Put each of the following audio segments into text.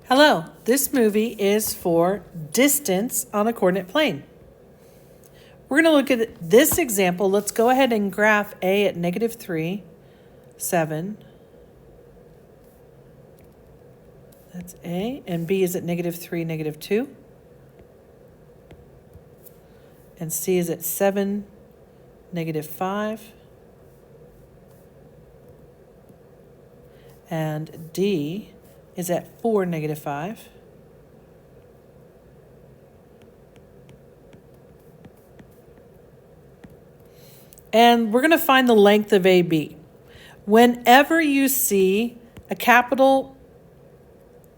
Hello, this movie is for distance on a coordinate plane. We're going to look at this example. Let's go ahead and graph A at -3, 7. That's A. And B is at -3, -2. And C is at 7, -5. And D is at 4, -5. And we're going to find the length of AB. Whenever you see a capital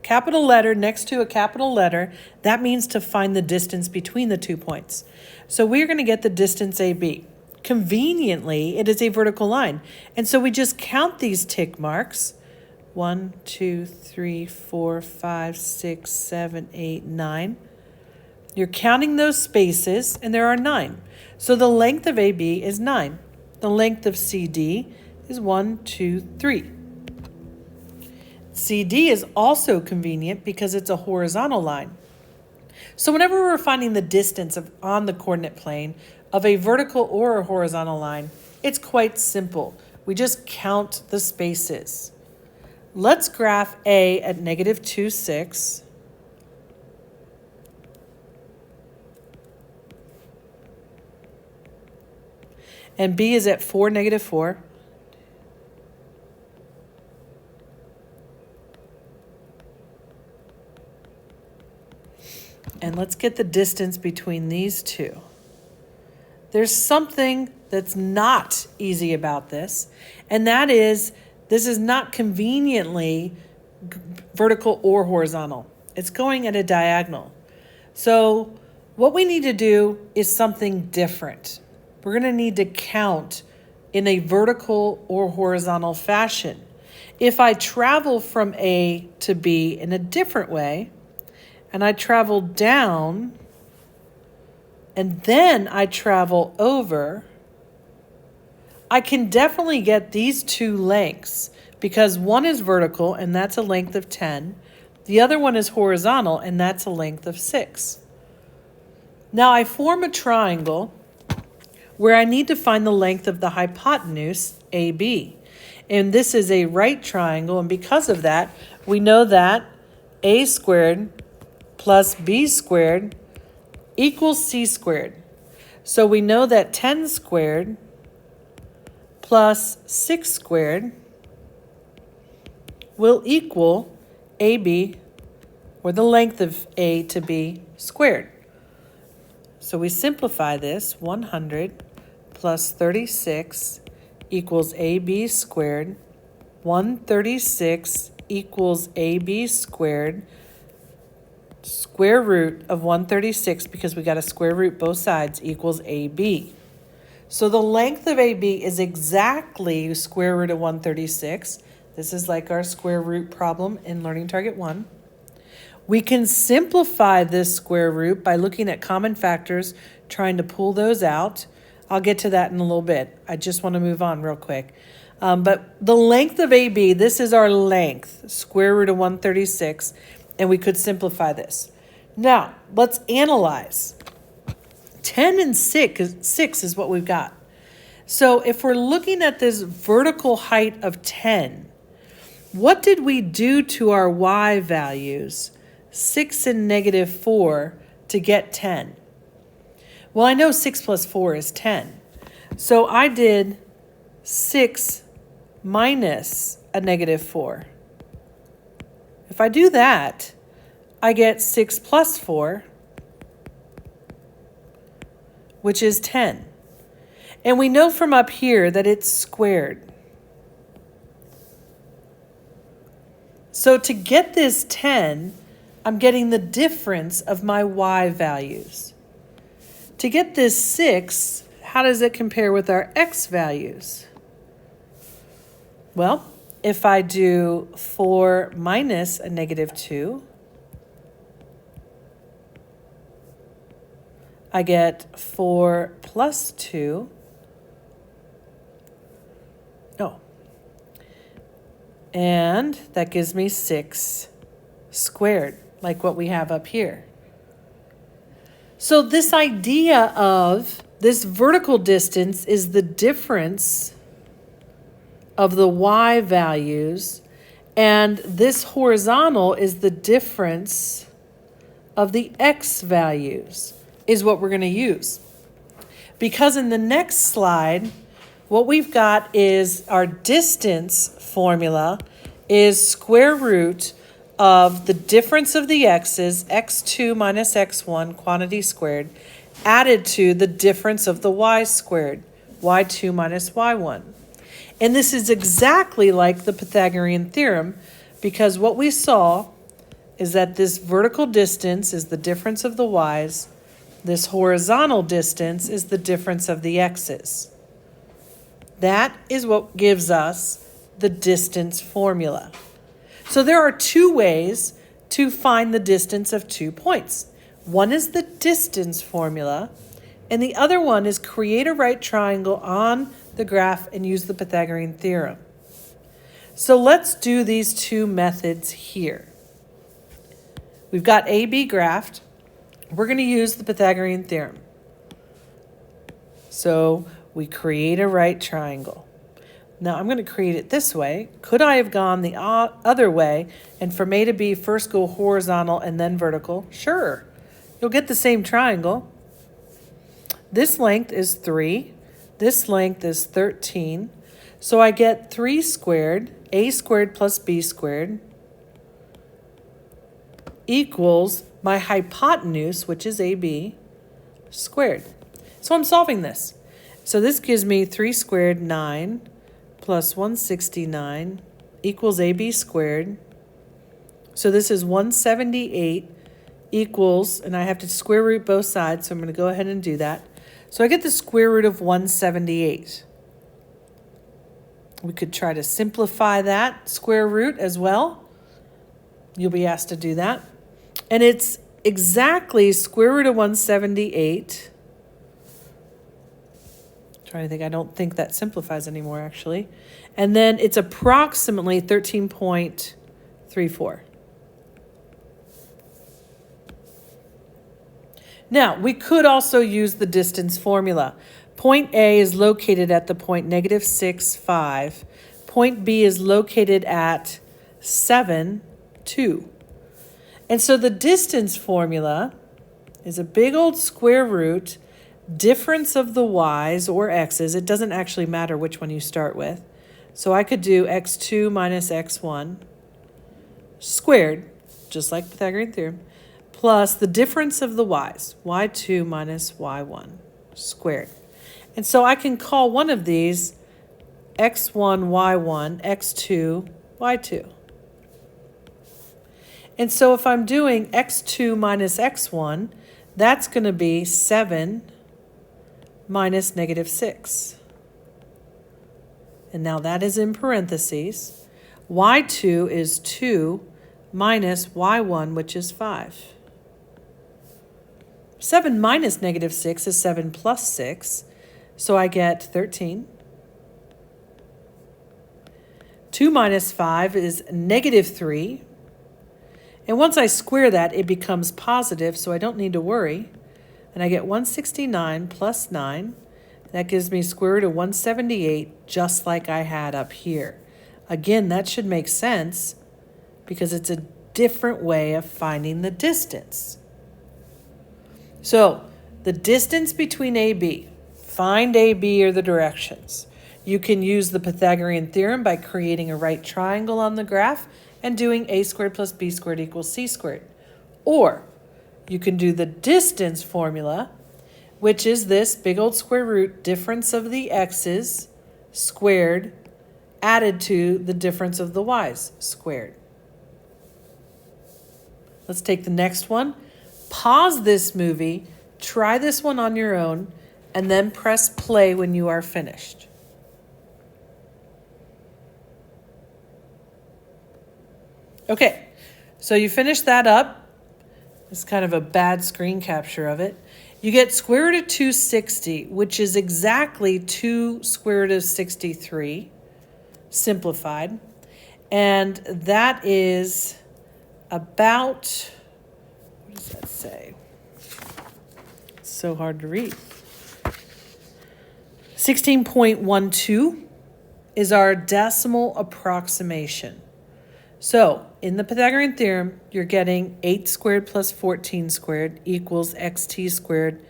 letter next to a capital letter, that means to find the distance between the 2 points. So we're going to get the distance AB. Conveniently, it is a vertical line. And so we just count these tick marks. 1, 2, 3, 4, 5, 6, 7, 8, 9. You're counting those spaces, and there are 9. So the length of AB is 9. The length of CD is 1, 2, 3. CD is also convenient because it's a horizontal line. So whenever we're finding the distance on the coordinate plane of a vertical or a horizontal line, it's quite simple. We just count the spaces. Let's graph A at -2, 6. And B is at 4, -4. And let's get the distance between these two. There's something that's not easy about this, and that is this is not conveniently vertical or horizontal. It's going at a diagonal. So what we need to do is something different. We're going to need to count in a vertical or horizontal fashion. If I travel from A to B in a different way, and I travel down, and then I travel over, I can definitely get these two lengths because one is vertical, and that's a length of 10. The other one is horizontal, and that's a length of 6. Now I form a triangle where I need to find the length of the hypotenuse, AB. And this is a right triangle, and because of that, we know that A squared plus B squared equals C squared. So we know that 10 squared plus 6 squared will equal AB, or the length of A to B squared. So we simplify this. 100 plus 36 equals AB squared. 136 equals AB squared. Square root of 136, because we got to square root both sides, equals AB. So the length of AB is exactly square root of 136. This is like our square root problem in Learning Target 1. We can simplify this square root by looking at common factors, trying to pull those out. I'll get to that in a little bit. I just want to move on real quick. But the length of AB, this is our length, square root of 136, and we could simplify this. Now, let's analyze. 10 and 6 is what we've got. So if we're looking at this vertical height of 10, what did we do to our y values, 6 and -4, to get 10? Well, I know 6 plus 4 is 10. So I did 6 minus a -4. If I do that, I get 6 plus 4, which is 10. And we know from up here that it's squared. So to get this 10, I'm getting the difference of my y values. To get this 6, how does it compare with our x values? Well, if I do 4 minus a -2, I get 4 plus 2. And that gives me 6 squared, like what we have up here. So this idea of this vertical distance is the difference of the y values, and this horizontal is the difference of the x values, is what we're going to use. Because in the next slide, what we've got is our distance formula is square root of the difference of the x's, x2 minus x1, quantity squared, added to the difference of the y squared, y2 minus y1. And this is exactly like the Pythagorean theorem, because what we saw is that this vertical distance is the difference of the y's, this horizontal distance is the difference of the x's. That is what gives us the distance formula. So there are two ways to find the distance of 2 points. One is the distance formula, and the other one is create a right triangle on the graph and use the Pythagorean theorem. So let's do these two methods here. We've got AB graphed. We're going to use the Pythagorean theorem. So we create a right triangle. Now I'm going to create it this way. Could I have gone the other way and from A to B first go horizontal and then vertical? Sure. You'll get the same triangle. This length is 3. This length is 13. So I get 3 squared, A squared plus B squared, equals my hypotenuse, which is AB, squared. So I'm solving this. So this gives me 3 squared, 9, plus 169 equals AB squared. So this is 178 equals, and I have to square root both sides, so I'm going to go ahead and do that. So I get the square root of 178. We could try to simplify that square root as well. You'll be asked to do that. And it's exactly square root of 178. Trying to think, I don't think that simplifies anymore, actually. And then it's approximately 13.34. Now, we could also use the distance formula. Point A is located at the point -6, 5. Point B is located at 7, 2. And so the distance formula is a big old square root, difference of the y's or x's. It doesn't actually matter which one you start with. So I could do x2 minus x1 squared, just like Pythagorean theorem, plus the difference of the y's, y2 minus y1 squared. And so I can call one of these x1, y1, x2, y2. And so if I'm doing x2 minus x1, that's going to be 7 minus -6. And now that is in parentheses. Y2 is 2 minus y1, which is 5. 7 minus -6 is 7 plus 6, so I get 13. 2 minus 5 is -3. And once I square that, it becomes positive, so I don't need to worry. And I get 169 plus 9. That gives me square root of 178, just like I had up here. Again, that should make sense because it's a different way of finding the distance. So, the distance between AB, find AB or the directions. You can use the Pythagorean theorem by creating a right triangle on the graph and doing a squared plus b squared equals c squared. Or you can do the distance formula, which is this big old square root difference of the x's squared added to the difference of the y's squared. Let's take the next one. Pause this movie, try this one on your own, and then press play when you are finished. Okay, so you finish that up. It's kind of a bad screen capture of it. You get square root of 260, which is exactly 2 square root of 63, simplified. And that is about, what does that say? It's so hard to read. 16.12 is our decimal approximation. So in the Pythagorean theorem, you're getting 8 squared plus 14 squared equals xt squared.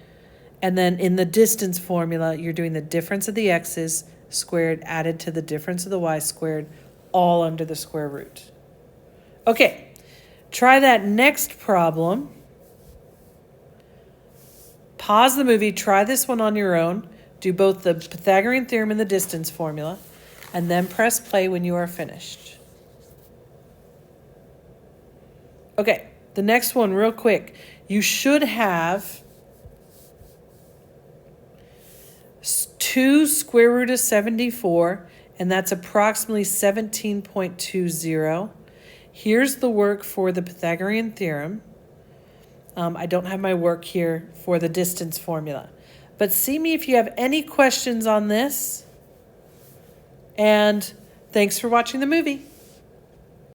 And then in the distance formula, you're doing the difference of the x's squared added to the difference of the y squared, all under the square root. Okay, try that next problem. Pause the movie, try this one on your own. Do both the Pythagorean theorem and the distance formula, and then press play when you are finished. Okay, the next one real quick. You should have 2 square root of 74, and that's approximately 17.20. Here's the work for the Pythagorean theorem. I don't have my work here for the distance formula. But see me if you have any questions on this. And thanks for watching the movie.